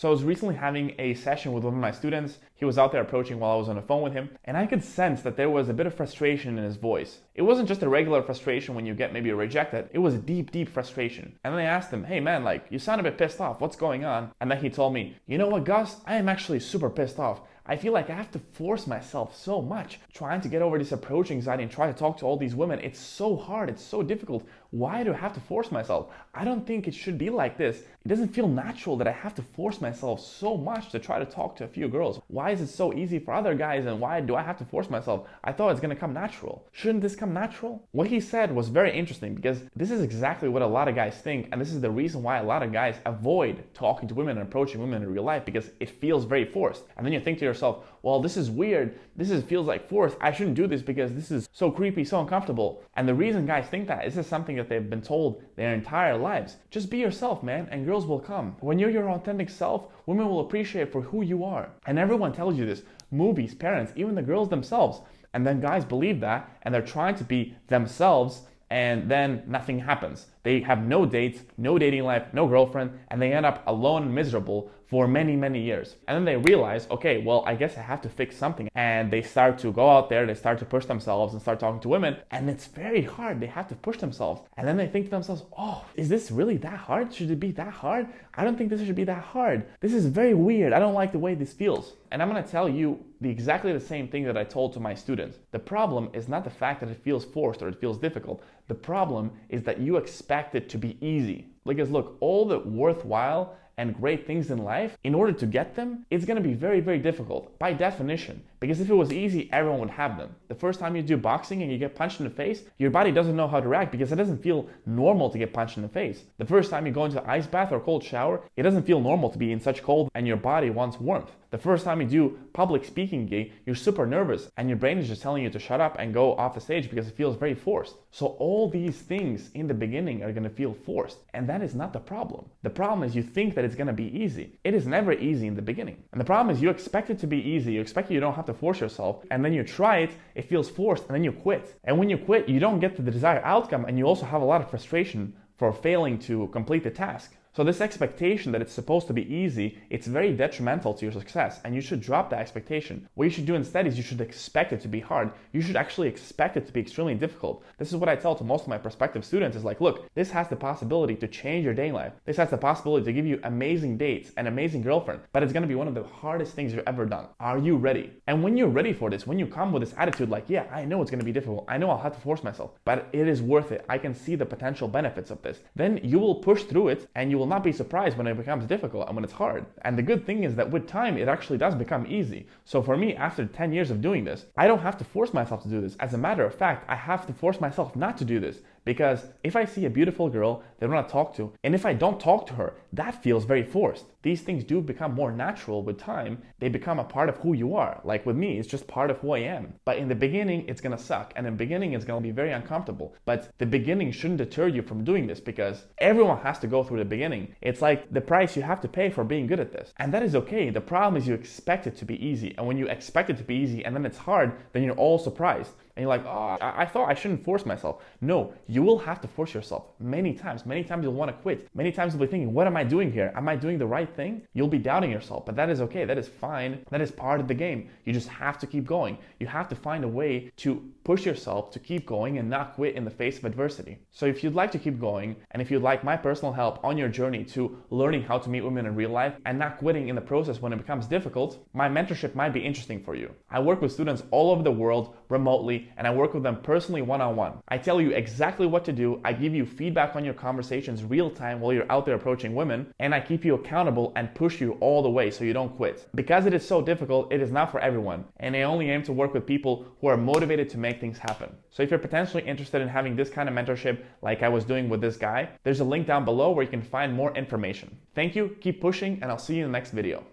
So I was recently having a session with one of my students. He was out there approaching while I was on the phone with him, and I could sense that there was a bit of frustration in his voice. It wasn't just a regular frustration when you get maybe rejected. It was a deep, deep frustration. And then I asked him, hey man, like, you sound a bit pissed off. What's going on? And then he told me, you know what, Gus? I am actually super pissed off. I feel like I have to force myself so much trying to get over this approach anxiety and try to talk to all these women. It's so hard. It's so difficult. Why do I have to force myself? I don't think it should be like this. It doesn't feel natural that I have to force myself so much to try to talk to a few girls. Why is it so easy for other guys and why do I have to force myself? I thought it's going to come natural. Shouldn't this come natural? What he said was very interesting because this is exactly what a lot of guys think, and this is the reason why a lot of guys avoid talking to women and approaching women in real life, because it feels very forced. And then you think to yourself, well, this is weird. Feels like forced. I shouldn't do this because this is so creepy, so uncomfortable. And the reason guys think that is this is something that they've been told their entire lives. Just be yourself, man, and girls will come. When you're your authentic self, women will appreciate for who you are. And everyone tells you this. Movies, parents, even the girls themselves. And then guys believe that and they're trying to be themselves, and then nothing happens. They have no dates, no dating life, no girlfriend, and they end up alone and miserable for many, many years. And then they realize, okay, well, I guess I have to fix something. And they start to go out there, they start to push themselves and start talking to women, and it's very hard. They have to push themselves. And then they think to themselves, oh, is this really that hard? Should it be that hard? I don't think this should be that hard. This is very weird. I don't like the way this feels. And I'm gonna tell you exactly the same thing that I told to my students. The problem is not the fact that it feels forced or it feels difficult. The problem is that you expect it to be easy. Because look, all the worthwhile and great things in life, in order to get them, it's gonna be very, very difficult by definition. Because if it was easy, everyone would have them. The first time you do boxing and you get punched in the face, your body doesn't know how to react because it doesn't feel normal to get punched in the face. The first time you go into an ice bath or cold shower, it doesn't feel normal to be in such cold and your body wants warmth. The first time you do public speaking gig, you're super nervous and your brain is just telling you to shut up and go off the stage because it feels very forced. So all these things in the beginning are gonna feel forced, and that is not the problem. The problem is you think that it's gonna be easy. It is never easy in the beginning. And the problem is you expect it to be easy, you expect you don't have to force yourself, and then you try it, it feels forced, and then you quit. And when you quit, you don't get the desired outcome, and you also have a lot of frustration for failing to complete the task. So this expectation that it's supposed to be easy, it's very detrimental to your success, and you should drop that expectation. What you should do instead is you should expect it to be hard. You should actually expect it to be extremely difficult. This is what I tell to most of my prospective students is like, look, this has the possibility to change your dating life. This has the possibility to give you amazing dates, an amazing girlfriend, but it's gonna be one of the hardest things you've ever done. Are you ready? And when you're ready for this, when you come with this attitude like, yeah, I know it's gonna be difficult, I know I'll have to force myself, but it is worth it. I can see the potential benefits of this. Then you will push through it and you will not be surprised when it becomes difficult and when it's hard. And the good thing is that with time, it actually does become easy. So for me, after 10 years of doing this, I don't have to force myself to do this. As a matter of fact, I have to force myself not to do this. Because if I see a beautiful girl that I want to talk to, and if I don't talk to her, that feels very forced. These things do become more natural with time. They become a part of who you are. Like with me, it's just part of who I am. But in the beginning, it's going to suck. And in the beginning, it's going to be very uncomfortable. But the beginning shouldn't deter you from doing this because everyone has to go through the beginning. It's like the price you have to pay for being good at this. And that is okay. The problem is you expect it to be easy. And when you expect it to be easy and then it's hard, then you're all surprised. And you're like, oh, I thought I shouldn't force myself. No, you will have to force yourself many times. Many times you'll want to quit. Many times you'll be thinking, what am I doing here? Am I doing the right thing? You'll be doubting yourself, but that is okay. That is fine. That is part of the game. You just have to keep going. You have to find a way to push yourself to keep going and not quit in the face of adversity. So if you'd like to keep going, and if you'd like my personal help on your journey to learning how to meet women in real life and not quitting in the process when it becomes difficult, my mentorship might be interesting for you. I work with students all over the world remotely, and I work with them personally one-on-one. I tell you exactly what to do. I give you feedback on your conversations real time while you're out there approaching women, and I keep you accountable and push you all the way so you don't quit. Because it is so difficult, it is not for everyone, and I only aim to work with people who are motivated to make things happen. So if you're potentially interested in having this kind of mentorship like I was doing with this guy, there's a link down below where you can find more information. Thank you, keep pushing, and I'll see you in the next video.